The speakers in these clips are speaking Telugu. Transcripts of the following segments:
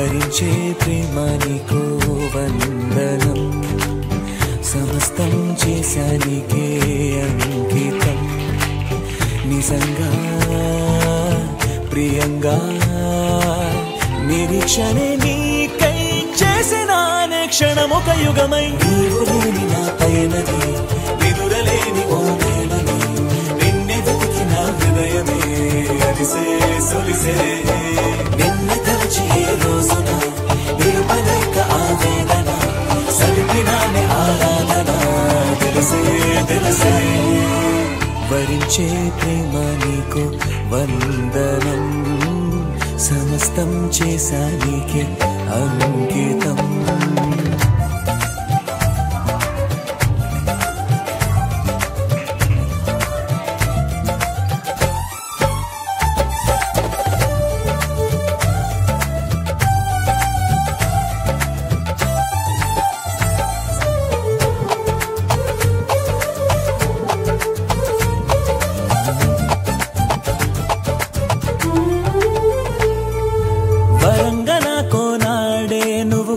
వరించే ప్రేమ నీకు వందనం సమస్తం చేశానికే అంకితం నిజంగా ప్రియంగా నిరీక్షణే నీకై చేసిన క్షణమొక యుగమై నీవు లేని నా పయనమే నిదురలేని ఓ వేళనే నిన్నే వెతికిన హృదయమే అలిసే సొలిసే నిన్న తలచి ఏ రోజున నిలుపలేక ఆవేదన సలిపినానే ఆరాధన తెలిసే తెలిసే వరించే ప్రేమ నీకు వందనం సమస్తం చేశానికే అంకితం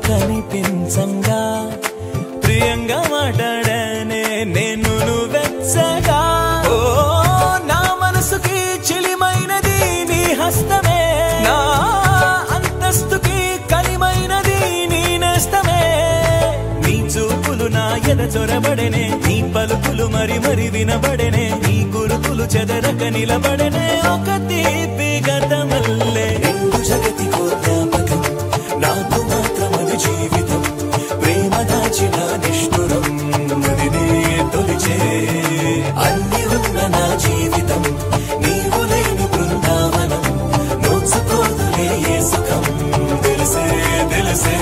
కనిపించంగా ప్రియంగా మాట్లాడనే నేను వెచ్చగా ఓ నా మనసుకి చిలిమైనది నీ హస్తమే నా అంతస్తుకి కలిమైనది నీ నేస్తమే నీ చూపులు నా ఎద చొరబడనే నీ పలుకులు మరి మరి వినబడనే నీ గురుకులు చెదరక నిలబడనే ఒక తీపి గతమల్లే రెండు జగతి జ్ఞాపకం నాకు మాత్రమది జీవితం ప్రేమ దాచిన నిష్ఠురం మదినే తొలిచే అన్ని ఉన్న నా జీవితం నీవు లేని బృందావనం నోచుకోదులే ఏ సుఖం తెలిసే తెలిసే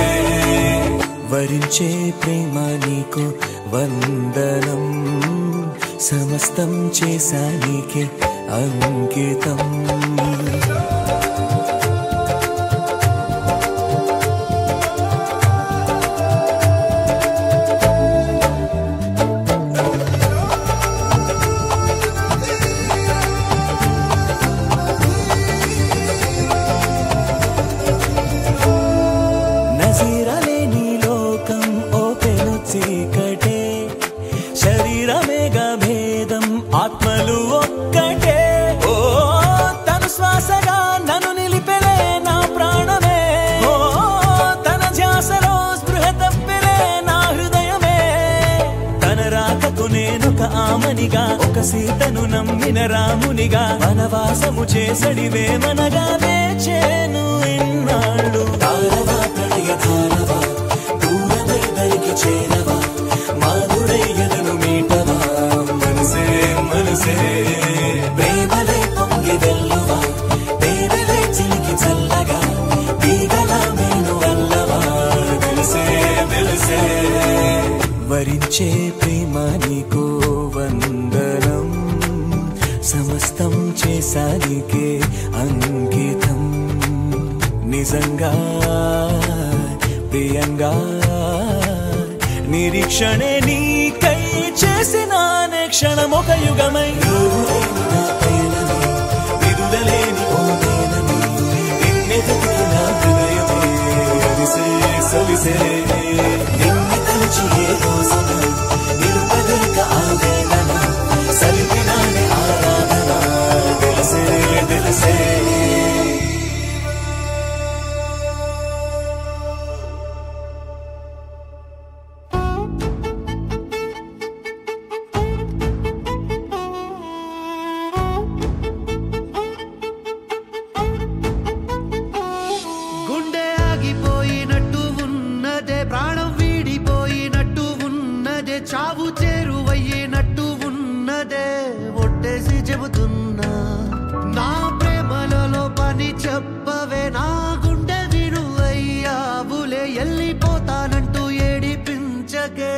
వరించే ప్రేమ నీకు వందనం సమస్తం చేశానికే అంకితం చీకటే శరీరమేగా భేదం ఆత్మలు ఒక్కటే ఓ తను శ్వాసగా నన్ను నిలిపెలే నా ప్రాణమే ఓ తన ధ్యాసలో స్పృహ తప్పెలే నా హృదయమే తన రాకకు నేనొక ఆమనిగా ఒక సీతను నమ్మిన రామునిగా వనవాసము చేసడివే మనగా వేచేను ఇన్నాళ్ళు తారవా ప్రణయ తారవా దూరమైదరికి చేరవా మాధురయ్యదను మీటవా మనసే మనసే ప్రేమలై పొంగి వెల్లువా పేదలై చిలికి చల్లగా తీగలా మేను వల్లవా తెలిసే తెలిసే వరించే ప్రేమ నీకు వందనం సమస్తం చేశానికే అంకితం నిజంగా ప్రియంగా నిరీక్షణే నీకై చేసిన క్షణమొక యుగమై విడుదలేని ఓ వేళనే నిన్నే వెతికిన హృదయమే అలిసే సొలిసే నిన్ను తలచి ఏ రోజున నిలుపలేక ఆవేదన సలిపినానే ఆరాధన తెలిసే తెలిసే చావు చేరువయ్యేనట్టు ఉన్నదే ఒట్టేసి చెబుతున్నా నా ప్రేమలలో పని చెప్పవే నా గుండె విరువయ్యావులే వెళ్ళిపోతానంటూ ఏడిపించకే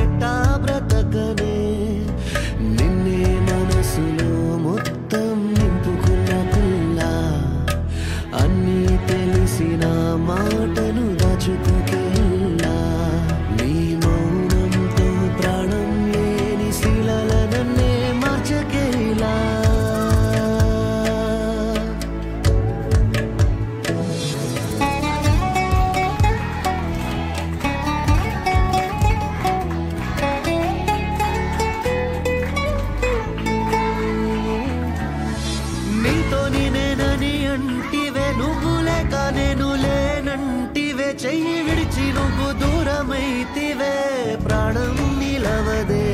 ఎట్టా బ్రతకనే నిన్నే మనసులో మొత్తం నింపుకున్న పిల్ల అన్నీ తెలిసిన మాటను దాచుకోకెళ్ళా నీ మౌనంతో ప్రాణం లేని అయితివే ప్రాణం నిలవదే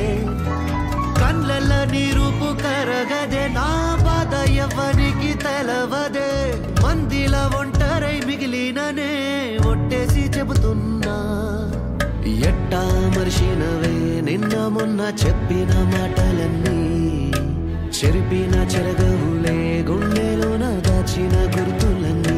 కళ్ళల్ల నీరుపు కరగదే నా బాధ ఎవ్వరికి తెలవదే మందిల ఒంటరై మిగిలిననే ఒట్టేసి చెబుతున్నా ఎట్టా మర్చినవే నిన్న మొన్న చెప్పిన మాటలన్నీ చెరిపిన చెరగవులే గుండెలోన దాచిన గుర్తులన్నీ